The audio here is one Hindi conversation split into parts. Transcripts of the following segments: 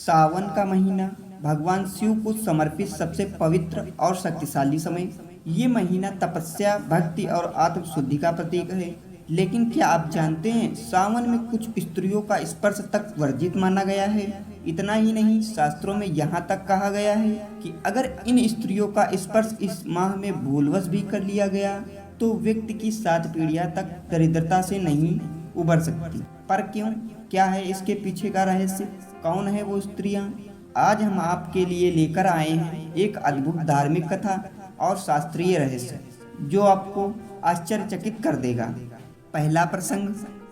सावन का महीना भगवान शिव को समर्पित सबसे पवित्र और शक्तिशाली समय। ये महीना तपस्या, भक्ति और आत्म शुद्धि का प्रतीक है। लेकिन क्या आप जानते हैं, सावन में कुछ स्त्रियों का स्पर्श तक वर्जित माना गया है। इतना ही नहीं, शास्त्रों में यहाँ तक कहा गया है कि अगर इन स्त्रियों का स्पर्श इस माह में भूलवश भी कर लिया गया तो व्यक्ति की 7 पीढ़ियां तक दरिद्रता से नहीं उबर सकती। पर क्यों? क्या है इसके पीछे का रहस्य? कौन है वो स्त्रियां? आज हम आपके लिए लेकर आए हैं एक अद्भुत धार्मिक कथा और शास्त्रीय रहस्य जो आपको आश्चर्यचकित कर देगा। पहला प्रसंग,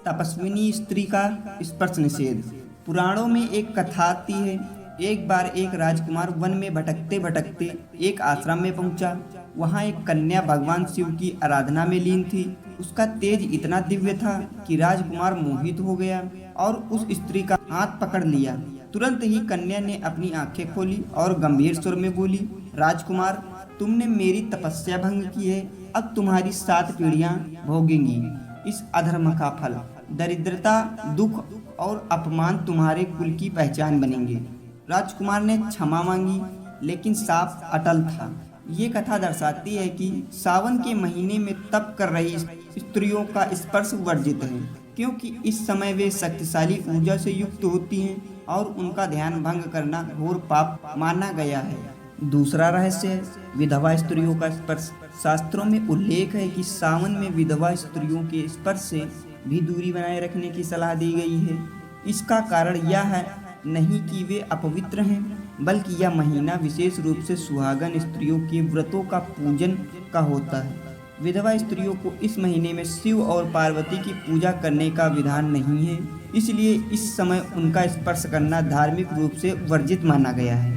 तपस्विनी स्त्री का स्पर्श निषेध। पुराणों में एक कथा आती है। एक बार एक राजकुमार वन में भटकते भटकते एक आश्रम में पहुंचा। वहां एक कन्या भगवान शिव की आराधना में लीन थी। उसका तेज इतना दिव्य था कि राजकुमार मोहित हो गया और उस स्त्री का हाथ पकड़ लिया। तुरंत ही कन्या ने अपनी आंखें खोली और गंभीर स्वर में बोली, राजकुमार, तुमने मेरी तपस्या भंग की है। अब तुम्हारी 7 पीढ़ियां भोगेंगी इस अधर्म का फल। दरिद्रता, दुख और अपमान तुम्हारे कुल की पहचान बनेंगे। राजकुमार ने क्षमा मांगी, लेकिन साफ अटल था। ये कथा दर्शाती है कि सावन के महीने में तप कर रही स्त्रियों का स्पर्श वर्जित है, क्योंकि इस समय वे शक्तिशाली ऊर्जा से युक्त होती हैं और उनका ध्यान भंग करना घोर पाप माना गया है। दूसरा रहस्य है विधवा स्त्रियों का स्पर्श। शास्त्रों में उल्लेख है कि सावन में विधवा स्त्रियों के स्पर्श से भी दूरी बनाए रखने की सलाह दी गई है। इसका कारण यह है नहीं कि वे अपवित्र हैं, बल्कि यह महीना विशेष रूप से सुहागन स्त्रियों के व्रतों का पूजन का होता है। विधवा स्त्रियों को इस महीने में शिव और पार्वती की पूजा करने का विधान नहीं है, इसलिए इस समय उनका स्पर्श करना धार्मिक रूप से वर्जित माना गया है।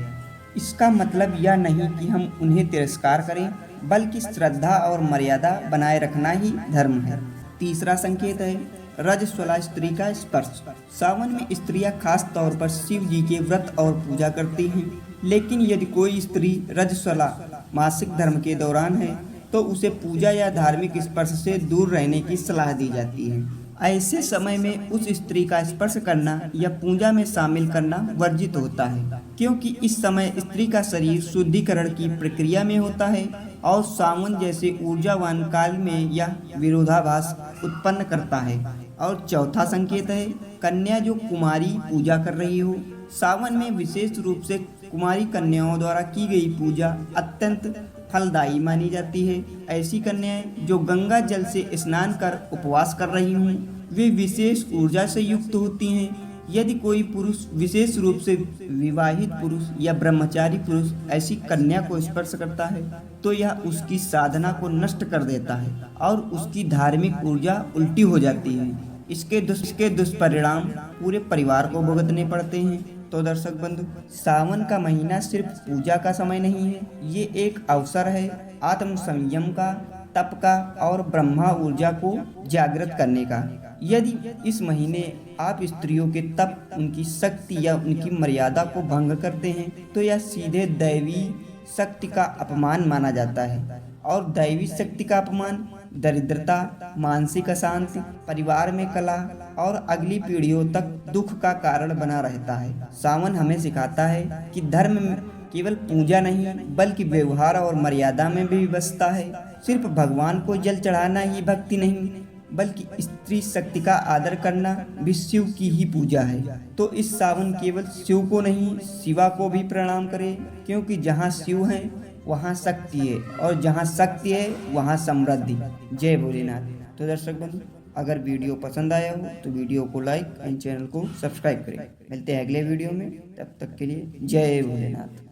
इसका मतलब यह नहीं कि हम उन्हें तिरस्कार करें, बल्कि श्रद्धा और मर्यादा बनाए रखना ही धर्म है। तीसरा संकेत है रजस्वला स्त्री का स्पर्श। सावन में स्त्रियां खास तौर पर शिव जी के व्रत और पूजा करती हैं, लेकिन यदि कोई स्त्री रजस्वला मासिक धर्म के दौरान है तो उसे पूजा या धार्मिक स्पर्श से दूर रहने की सलाह दी जाती है। ऐसे समय में उस स्त्री का स्पर्श करना या पूजा में शामिल करना वर्जित होता है, क्योंकि इस समय स्त्री का शरीर शुद्धिकरण की प्रक्रिया में होता है और सावन जैसे ऊर्जावान काल में यह विरोधाभास उत्पन्न करता है। और चौथा संकेत है कन्या जो कुमारी पूजा कर रही हो। सावन में विशेष रूप से कुमारी कन्याओं द्वारा की गई पूजा अत्यंत फलदायी मानी जाती है। ऐसी कन्याएं जो गंगा जल से स्नान कर उपवास कर रही हों, वे विशेष ऊर्जा से युक्त होती हैं। यदि कोई पुरुष, विशेष रूप से विवाहित पुरुष या ब्रह्मचारी पुरुष, ऐसी कन्या को स्पर्श करता है तो यह उसकी साधना को नष्ट कर देता है और उसकी धार्मिक ऊर्जा उल्टी हो जाती है। इसके दुष्परिणाम पूरे परिवार को भुगतने पड़ते हैं। तो दर्शक बंधु, सावन का महीना सिर्फ पूजा का समय नहीं है, ये एक अवसर है आत्म संयम का, तप का और ब्रह्मा ऊर्जा को जागृत करने का। यदि इस महीने आप स्त्रियों के तप, उनकी शक्ति या उनकी मर्यादा को भंग करते हैं तो यह सीधे दैवी शक्ति का अपमान माना जाता है। और दैवी शक्ति का अपमान दरिद्रता, मानसिक अशांति, परिवार में कलह और अगली पीढ़ियों तक दुख का कारण बना रहता है। सावन हमें सिखाता है कि धर्म में केवल पूजा नहीं, बल्कि व्यवहार और मर्यादा में भी बसता है। सिर्फ भगवान को जल चढ़ाना ही भक्ति नहीं, बल्कि स्त्री शक्ति का आदर करना भी शिव की ही पूजा है। तो इस सावन केवल शिव को नहीं, शिवा को भी प्रणाम करें, क्योंकि जहाँ शिव है वहाँ शक्ति है और जहाँ शक्ति है वहाँ समृद्धि। जय भोलेनाथ। तो दर्शक बंधु, अगर वीडियो पसंद आया हो तो वीडियो को लाइक एंड चैनल को सब्सक्राइब करें। मिलते हैं अगले वीडियो में, तब तक के लिए जय भोलेनाथ।